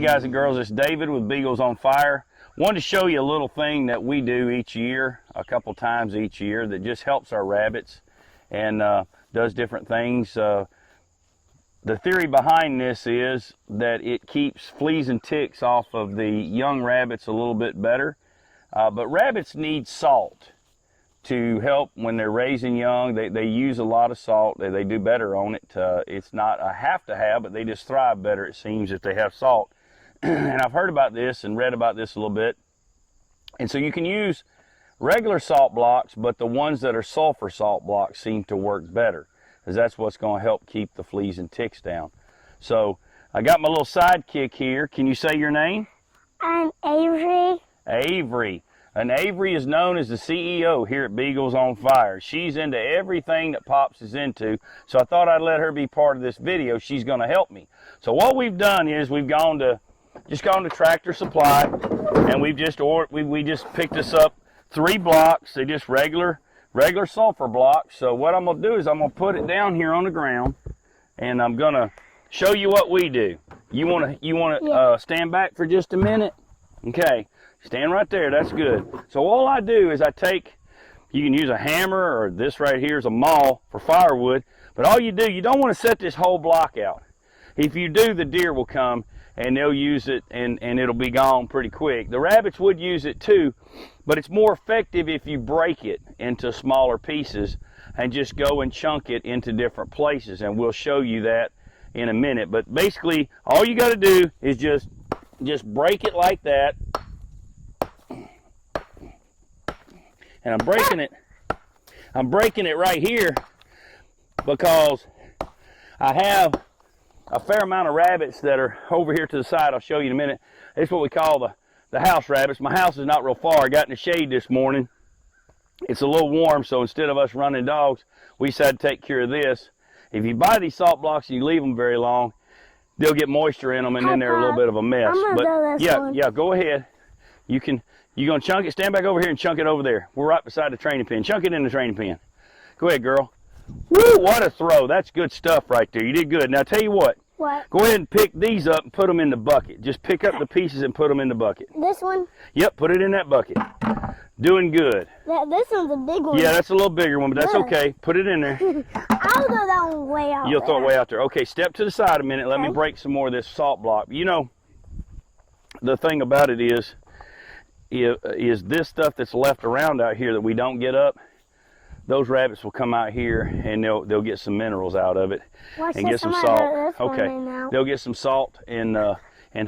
guys and girls, it's David with Beagles on Fire. Wanted to show you a little thing that we do each year, a couple times each year, that just helps our rabbits and does different things. The theory behind this is that it keeps fleas and ticks off of the young rabbits a little bit better. But rabbits need salt to help when they're raising young. They use a lot of salt. They do better on it. It's not a have to have, but they just thrive better, it seems, if they have salt. And I've heard about this and read about this a little bit. And so you can use regular salt blocks, but the ones that are sulfur salt blocks seem to work better, because that's what's going to help keep the fleas and ticks down. So I got my little sidekick here. Can you say your name? I'm Avery. Avery. And Avery is known as the CEO here at Beagles on Fire. She's into everything that Pops is into, so I thought I'd let her be part of this video. She's going to help me. So what we've done is we've gone to Tractor Supply, and we just picked us up 3 blocks. They're just regular sulfur blocks. So what I'm going to do is I'm going to put it down here on the ground, and I'm going to show you what we do. You want to stand back for just a minute? Okay. Stand right there, that's good. So all I do is you can use a hammer, or this right here is a maul for firewood, but all you do, you don't want to set this whole block out. If you do, the deer will come and they'll use it and it'll be gone pretty quick. The rabbits would use it too, but it's more effective if you break it into smaller pieces and just go and chunk it into different places, and we'll show you that in a minute. But basically, all you got to do is just break it like that. And I'm breaking it right here because I have a fair amount of rabbits that are over here to the side. I'll show you in a minute. It's what we call the house rabbits. My house is not real far. I got in the shade this morning. It's a little warm, so instead of us running dogs, we decided to take care of this. If you buy these salt blocks and you leave them very long, they'll get moisture in them, and then they're a little bit of a mess. I'm gonna do this one. Yeah, go ahead. You're going to chunk it. Stand back over here and chunk it over there. We're right beside the training pen. Chunk it in the training pen. Go ahead, girl. Woo, what a throw. That's good stuff right there. You did good. Now, tell you what. What? Go ahead and pick these up and put them in the bucket. Just pick up the pieces and put them in the bucket. This one? Yep, put it in that bucket. Doing good. This one's a big one. Yeah, that's a little bigger one, but that's okay. Put it in there. I'll throw that one way out You'll there. throw it way out there. Okay, step to the side a minute. Let me break some more of this salt block. You know, the thing about it is this stuff that's left around out here that we don't get up, those rabbits will come out here and they'll get some minerals out of it. And get some salt. Okay, they'll get some salt and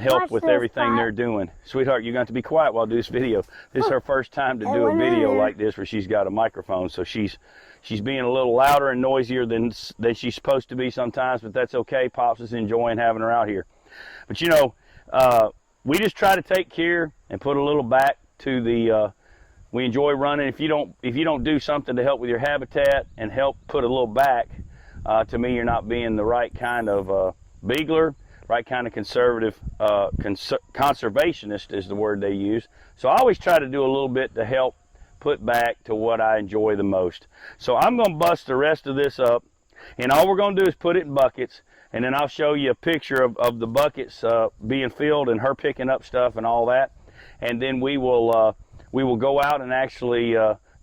help with everything they're doing. Sweetheart, you're going to have to be quiet while I do this video. This is her first time to do a video like this where she's got a microphone, so she's being a little louder and noisier than she's supposed to be sometimes, but that's okay. Pops is enjoying having her out here. But you know, we just try to take care and put a little back to the. We enjoy running. If you don't do something to help with your habitat and help put a little back, to me, you're not being the right kind of beagler, right kind of conservative conservationist is the word they use. So I always try to do a little bit to help put back to what I enjoy the most. So I'm going to bust the rest of this up, and all we're going to do is put it in buckets. And then I'll show you a picture of the buckets being filled and her picking up stuff and all that. And then we will go out and actually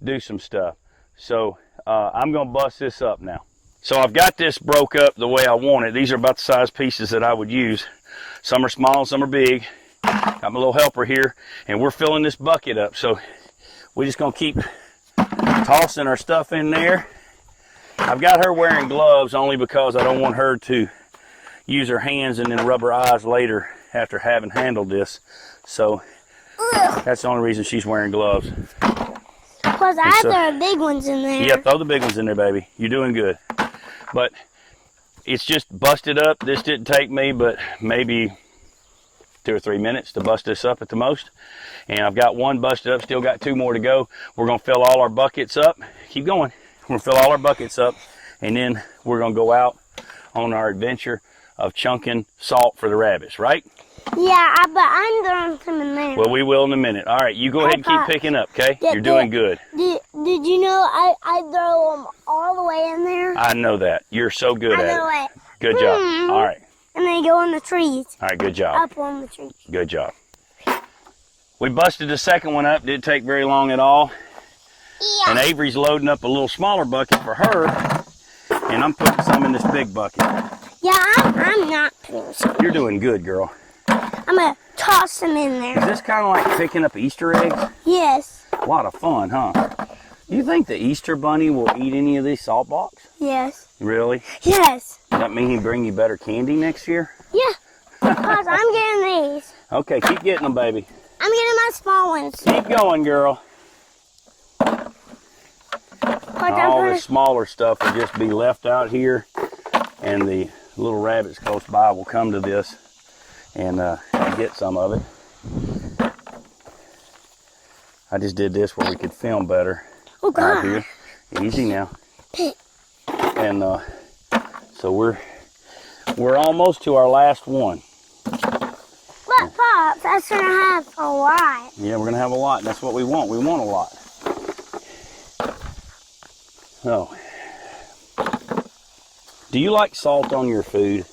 do some stuff. So I'm going to bust this up now. So I've got this broke up the way I want it. These are about the size pieces that I would use. Some are small, some are big. Got my little helper here, and we're filling this bucket up. So we're just going to keep tossing our stuff in there. I've got her wearing gloves only because I don't want her to use her hands and then rub her eyes later after having handled this. So that's the only reason she's wearing gloves. Because I throw big ones in there. Yeah, throw the big ones in there, baby. You're doing good. But it's just busted up. This didn't take me but maybe 2 or 3 minutes to bust this up at the most. And I've got one busted up, still got 2 more to go. We're going to fill all our buckets up. Keep going. We're going to fill all our buckets up, and then we're going to go out on our adventure of chunking salt for the rabbits, right? Yeah, but I'm throwing some in there. Well, we will in a minute. All right, you go ahead and keep picking up, okay? You're doing good. Did you know I throw them all the way in there? I know that. You're so good at it. Good job. All right. and they go in the trees. All right, good job. Up on the trees. Good job. We busted the second one up. Didn't take very long at all. Yeah. And Avery's loading up a little smaller bucket for her, and I'm putting some in this big bucket. Yeah, I'm not putting some. You're doing good, girl. I'm going to toss them in there. Is this kind of like picking up Easter eggs? Yes. A lot of fun, huh? Do you think the Easter bunny will eat any of these salt blocks? Yes. Really? Yes. Does that mean he bring you better candy next year? Yeah. Because I'm getting these. Okay, keep getting them, baby. I'm getting my small ones. Keep going, girl. All the smaller stuff will just be left out here, and the little rabbits close by will come to this and get some of it. I just did this where we could film better. Oh, God. Right here. Easy now. And so we're almost to our last one. But Pop, that's gonna have a lot. Yeah, we're gonna have a lot, and that's what we want. We want a lot. Oh. Do you like salt on your food?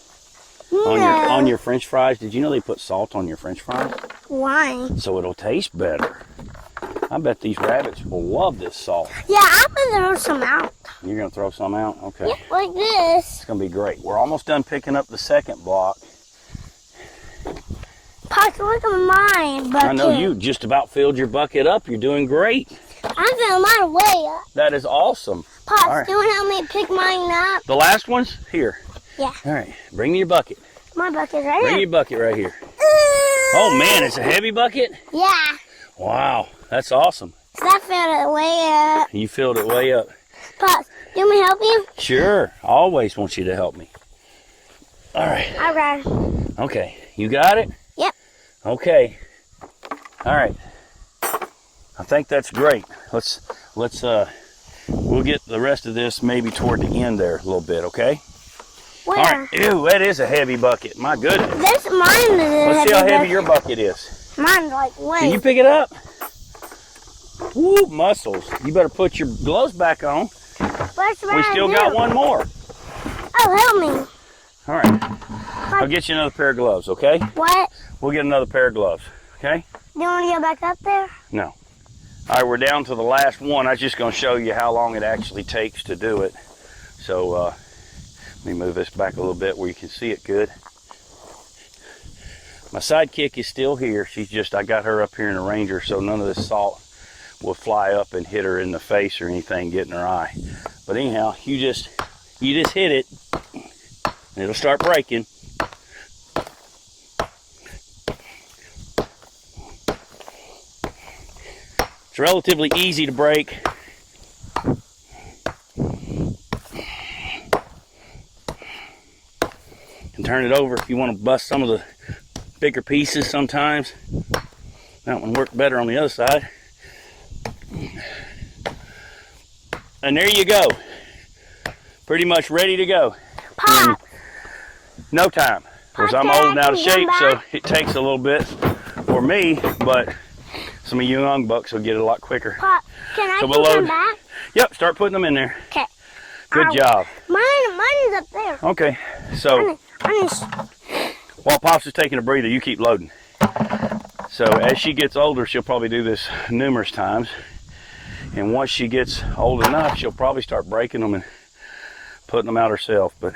No. On your French fries? Did you know they put salt on your French fries? Why? So it'll taste better. I bet these rabbits will love this salt. Yeah, I'm gonna throw some out. You're gonna throw some out? Okay. Yeah, like this. It's gonna be great. We're almost done picking up the second block. Pop, look at mine bucket. I know you just about filled your bucket up. You're doing great. I filled mine way up. That is awesome. Pop, All right. do you want to help me pick mine up? The last one's here. Yeah. All right. Bring me your bucket. My bucket's right Bring here. your bucket right here. Oh, man, it's a heavy bucket? Yeah. Wow, that's awesome. So I filled it way up. You filled it way up. Pop, do you want me to help you? Sure. I always want you to help me. All right. All right. Okay. You got it? Yep. Okay. All right. I think that's great. Let's we'll get the rest of this maybe toward the end there a little bit, okay? Where? All right. Ew, that is a heavy bucket. My goodness. This mine is Let's see how heavy your bucket is. Mine's like way. Can you pick it up? Woo, muscles. You better put your gloves back on. What's We still got one more. Oh, help me. All right. I'll get you another pair of gloves, okay? What? We'll get another pair of gloves, okay? Do you want to go back up there? No. All right, we're down to the last one. I was just going to show you how long it actually takes to do it. So let me move this back a little bit where you can see it good. My sidekick is still here. I got her up here in a Ranger, so none of this salt will fly up and hit her in the face or anything, get in her eye. But anyhow, you just hit it, and it'll start breaking. It's relatively easy to break. And turn it over if you want to bust some of the bigger pieces sometimes. That one worked better on the other side. And there you go. Pretty much ready to go. Pop. No time. Of course, I'm old and out of shape, so it takes a little bit for me, but some of you young bucks will get it a lot quicker. Pop, can I So we'll come load. back? Yep, start putting them in there. Okay. Good job. Mine's up there. Okay, so while Pops is taking a breather, you keep loading. So as she gets older, she'll probably do this numerous times. And once she gets old enough, she'll probably start breaking them and putting them out herself. But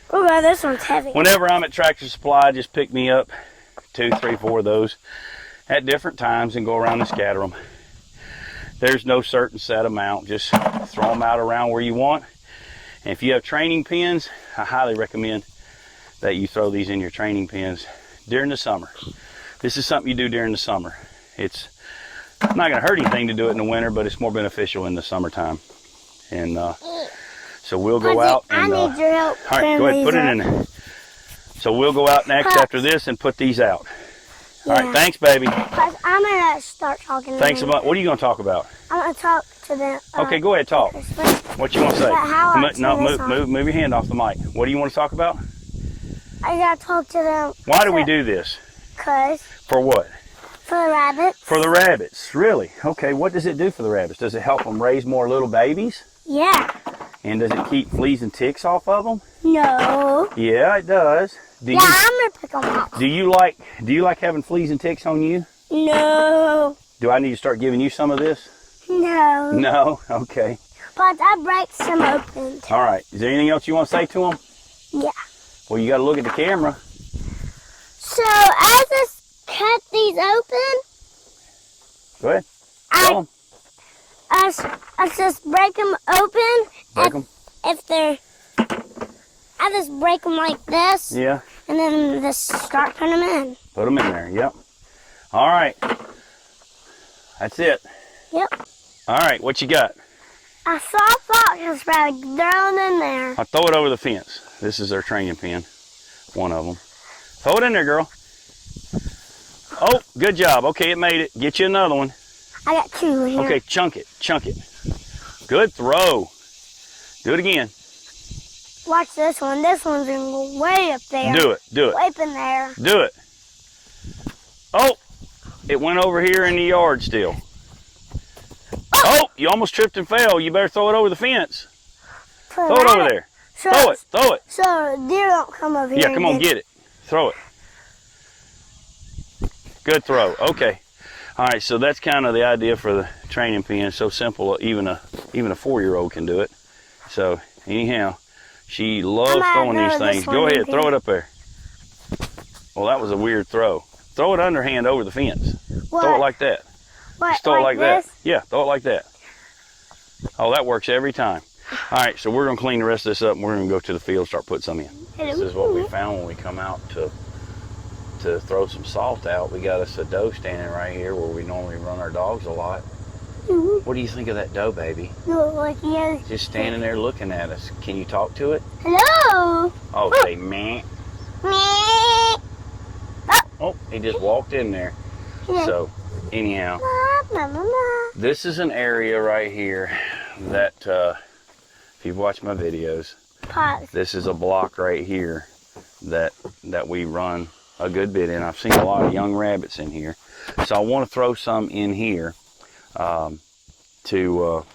Oh God, this one's heavy. whenever I'm at Tractor Supply, just pick me up 2, 3, 4 of those at different times and go around and scatter them. There's no certain set amount. Just throw them out around where you want. And if you have training pins, I highly recommend that you throw these in your training pins during the summer. This is something you do during the summer. It's not going to hurt anything to do it in the winter, but it's more beneficial in the summertime. And so we'll go out and I need your help. all right, go ahead, put it in there. So we'll go out next after this and put these out. All right, thanks, baby. Plus, I'm gonna start talking. Thanks a lot. What are you going to talk about? I'm gonna talk to them. Okay, go ahead, talk. What you want to say? How I No, turn this on. move your hand off the mic. What do you want to talk about? I gotta talk to them. Why do we do this? Cause For what? for the rabbits. For the rabbits, really? Okay, what does it do for the rabbits? Does it help them raise more little babies? Yeah. And does it keep fleas and ticks off of them? No. Yeah, it does. I'm gonna pick them off. Do you like having fleas and ticks on you? No. Do I need to start giving you some of this? No. No? Okay. But I break some open. All right. Is there anything else you want to say to them? Yeah. Well, you got to look at the camera. So I just cut these open. Go ahead. Tell 'em. I just break them open. Break them. If they're, I just break them like this. Yeah. And then just start putting them in. Put them in there. Yep. All right. That's it. Yep. All right. What you got? I saw a fox probably thrown in there. I'll throw it over the fence. This is their training pen. One of them. Throw it in there, girl. Oh, good job. Okay, it made it. Get you another one. I got two here. Okay, chunk it. Chunk it. Good throw. Do it again. Watch this one. This one's going to go way up there. Do it. Do it. Way up in there. Do it. Oh, it went over here in the yard still. Oh, you almost tripped and fell. You better throw it over the fence. Throw it over there. Throw it. Throw it. So deer don't come over here. Yeah, come on, get it. Throw it. Good throw. Okay. All right, so that's kind of the idea for the training pen. It's so simple, even a 4-year-old can do it. So anyhow, she loves throwing these things. Go ahead, throw it up there. Well, that was a weird throw. Throw it underhand over the fence. What? Throw it like that. What, Just throw it like that. this? Yeah, throw it like that. Oh, that works every time. All right, so we're going to clean the rest of this up, and we're going to go to the field and start putting some in. This is what we found when we come out to throw some salt out. We got us a doe standing right here where we normally run our dogs a lot. What do you think of that doe, baby? Just standing there looking at us. Can you talk to it? Hello. Oh, say meh. Meh. Oh, he just walked in there. Yeah. So, anyhow, Mama. this is an area right here that, if you've watched my videos, Pause. this is a block right here that we run a good bit in. I've seen a lot of young rabbits in here. So I want to throw some in here to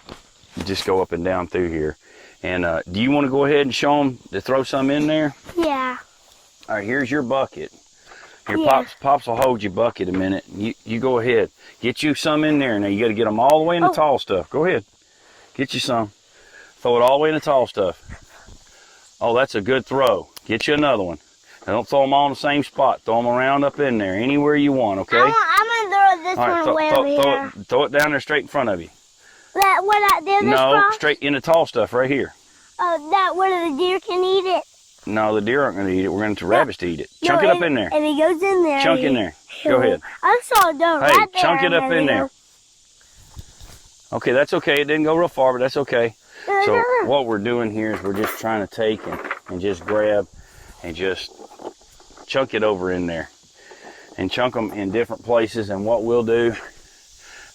just go up and down through here. And do you want to go ahead and show them to throw some in there? Yeah. All right, here's your bucket. Here, Pops will hold your bucket a minute. You go ahead. Get you some in there. Now, you got to get them all the way in the tall stuff. Go ahead. Get you some. Throw it all the way in the tall stuff. Oh, that's a good throw. Get you another one. Now, don't throw them all in the same spot. Throw them around up in there, anywhere you want, okay? I'm going to throw this one way over here. Throw it down there straight in front of you. That what I did this No, box? straight in the tall stuff right here. Oh, that where the deer can eat it? No, the deer aren't going to eat it. We're going to rabbits to eat it. Chunk it up in there. If he goes in there. Chunk in there. Go ahead. I saw a doe right there. Chunk it up in there. Okay, that's okay. It didn't go real far, but that's okay. So what we're doing here is we're just trying to take and just grab and just chunk it over in there. And chunk them in different places. And what we'll do,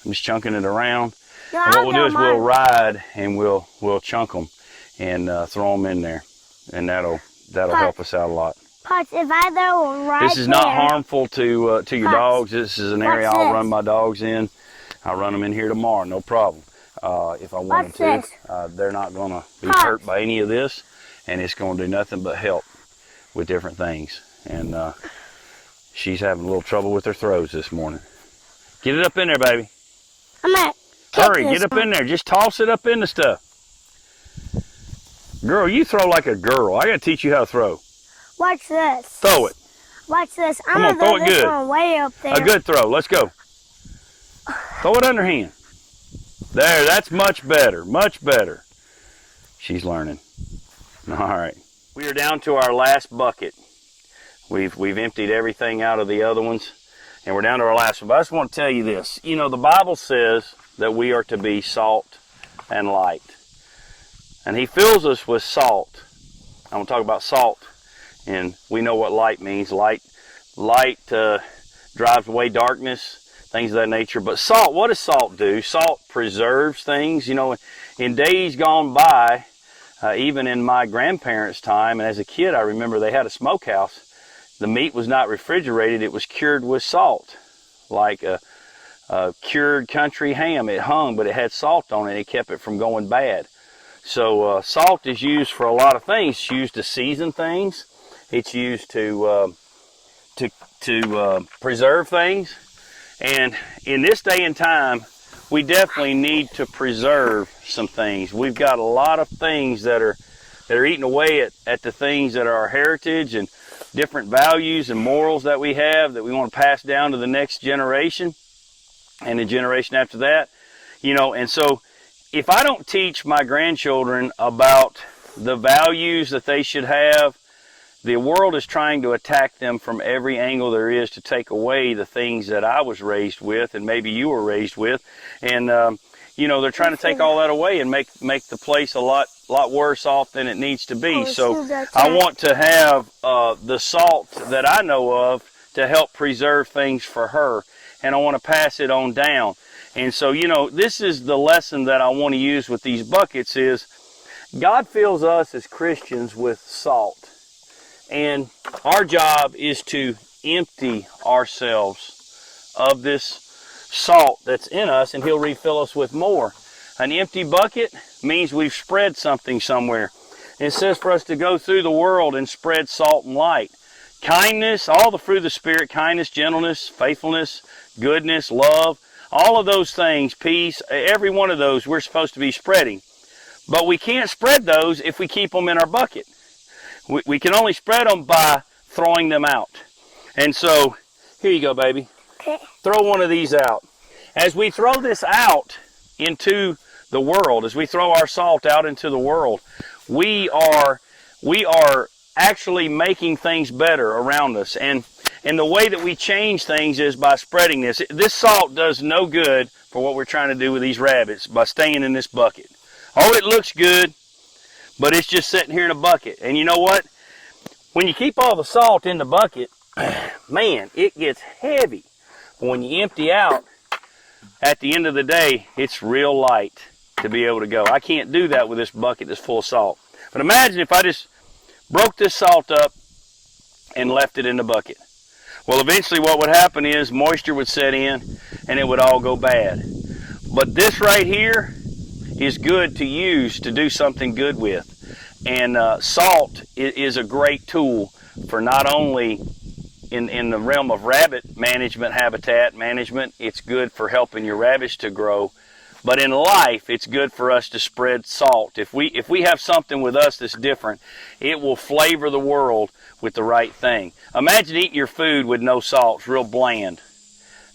I'm just chunking it around. No, and what we'll do is we'll ride and we'll chunk them and throw them in there. And that'll help us out a lot. Pops, if I throw right This is not harmful to your dogs. This is an area I'll run my dogs in. I'll run them in here tomorrow, no problem. If I wanted to, they're not going to be hurt by any of this, and it's going to do nothing but help with different things. And she's having a little trouble with her throws this morning. Get it up in there, baby. I'm at. Hurry, get up in there. Just toss it up in the stuff. Girl, you throw like a girl. I got to teach you how to throw. Watch this. Throw it. Watch this. I'm Come on, going to throw it good. One way up there. A good throw. Let's go. Throw it underhand. There, that's much better. Much better. She's learning. All right. We are down to our last bucket. We've emptied everything out of the other ones, and we're down to our last one. But I just want to tell you this. You know, the Bible says that we are to be salt and light. And he fills us with salt. I'm going to talk about salt. And we know what light means. Light drives away darkness, things of that nature. But salt, what does salt do? Salt preserves things. You know, in days gone by, even in my grandparents' time, and as a kid I remember they had a smokehouse. The meat was not refrigerated. It was cured with salt. Like a cured country ham. It hung, but it had salt on it. It kept it from going bad. So salt is used for a lot of things. It's used to season things. It's used to preserve things. And in this day and time, we definitely need to preserve some things. We've got a lot of things that are eating away at the things that are our heritage and different values and morals that we have that we want to pass down to the next generation and the generation after that. You know, and so if I don't teach my grandchildren about the values that they should have, the world is trying to attack them from every angle there is to take away the things that I was raised with and maybe you were raised with. And, you know, they're trying to take all that away and make the place a lot worse off than it needs to be. So I want to have the salt that I know of to help preserve things for her. And I want to pass it on down. And so, you know, this is the lesson that I want to use with these buckets is God fills us as Christians with salt. And our job is to empty ourselves of this salt that's in us, and He'll refill us with more. An empty bucket means we've spread something somewhere. And it says for us to go through the world and spread salt and light. Kindness, all the fruit of the Spirit, kindness, gentleness, faithfulness, goodness, love, all of those things, peace, every one of those we're supposed to be spreading. But we can't spread those if we keep them in our bucket. We can only spread them by throwing them out. And so, here you go, baby. Okay. Throw one of these out. As we throw this out into the world, as we throw our salt out into the world, we are actually making things better around us. And the way that we change things is by spreading this. This salt does no good for what we're trying to do with these rabbits by staying in this bucket. Oh, it looks good, but it's just sitting here in a bucket. And you know what? When you keep all the salt in the bucket, man, it gets heavy. But when you empty out, at the end of the day, it's real light to be able to go. I can't do that with this bucket that's full of salt. But imagine if I just broke this salt up and left it in the bucket. Well, eventually what would happen is moisture would set in and it would all go bad. But this right here is good to use to do something good with. And salt is a great tool for not only in the realm of rabbit management, habitat management, it's good for helping your rabbits to grow. But in life, it's good for us to spread salt. If we have something with us that's different, it will flavor the world with the right thing. Imagine eating your food with no salt. It's real bland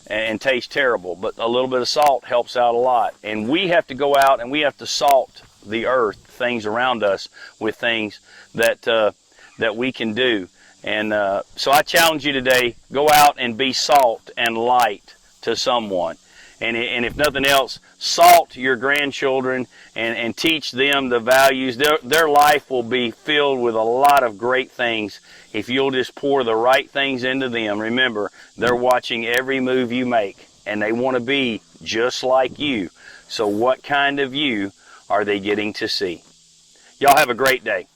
and tastes terrible. But a little bit of salt helps out a lot. And we have to go out and we have to salt the earth, things around us, with things that we can do. And so I challenge you today, go out and be salt and light to someone. And if nothing else, salt your grandchildren and teach them the values. Their life will be filled with a lot of great things if you'll just pour the right things into them. Remember, they're watching every move you make, and they want to be just like you. So what kind of you are they getting to see? Y'all have a great day.